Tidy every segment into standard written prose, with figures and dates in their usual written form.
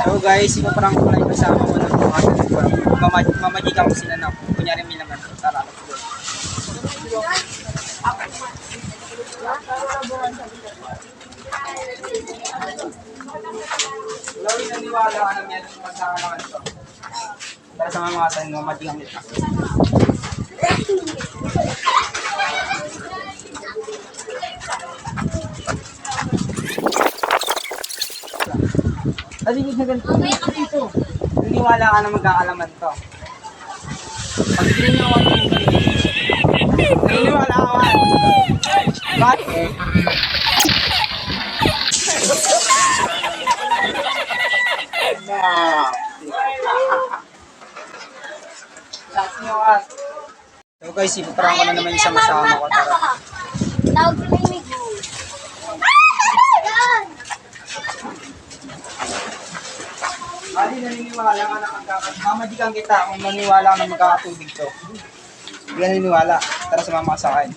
So guys, ipaprank ko lang yung kasama ko ng mga telephone. Mamadikan ko sila na. Kunyari may naman. Tara, let's go. Wala rin naniwala ka na meron yung pagkakalangan ito. Para sa mga asan, mamadikan nito. Nalilig na ganito. Ito. Naniwala ka na magkakalaman to. Pag tininawan mo yung naniwala ka man. Bakit? So guys, ipaprank ko na naman isang kasama ko. Tara. Tawag ko na yung Ali, naniniwala ka na mamadikan kita kung naniniwala ka na magkakatubig to. Hindi ka naniniwala. Tara, sumama ka sa akin.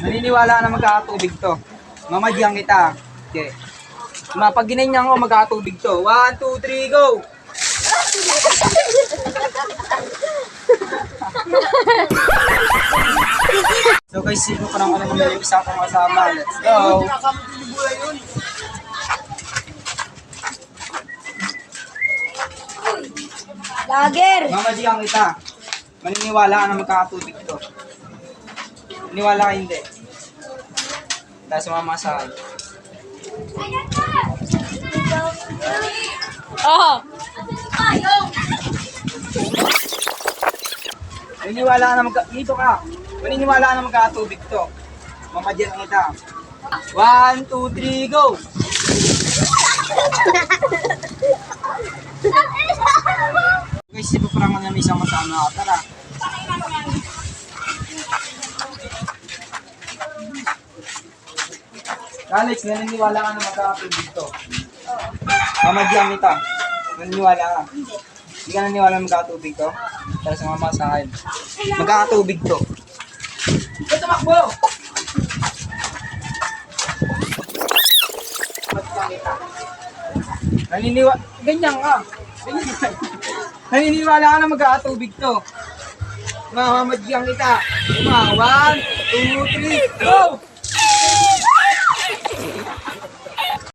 Naniniwala ka na magkakatubig to. Mamadikan kita. Okay. Pag ginanyan ko, magkakatubig to. 1, 2, 3, go! So guys, sino pa lang naman yung isa kong kasama. Let's go! Lager! Mamadikan kita. Maniniwala ka na magkakatubig to. Maniniwala ka hindi. Dahil sumama sa akin. Oh! Maniniwala ka na dito ka. Maniniwala ka na magkakatubig to. Mamadikan kita. 1, 2, 3, go! Guys, ipaprank ko na may isang kasama. Tara. Alex, naniniwala ka na magkakatubig to. Mamadikan kita. Naniniwala ka. Hindi ka naniniwala na magkakatubig to. Tara, sumama sa akin. Magkakatubig to. Ito, tumakbo! Mamadikan kita. Ganyan ka. Naniniwala ka na magkakatubig to. Mamadikan kita. 1, 2, 3, go!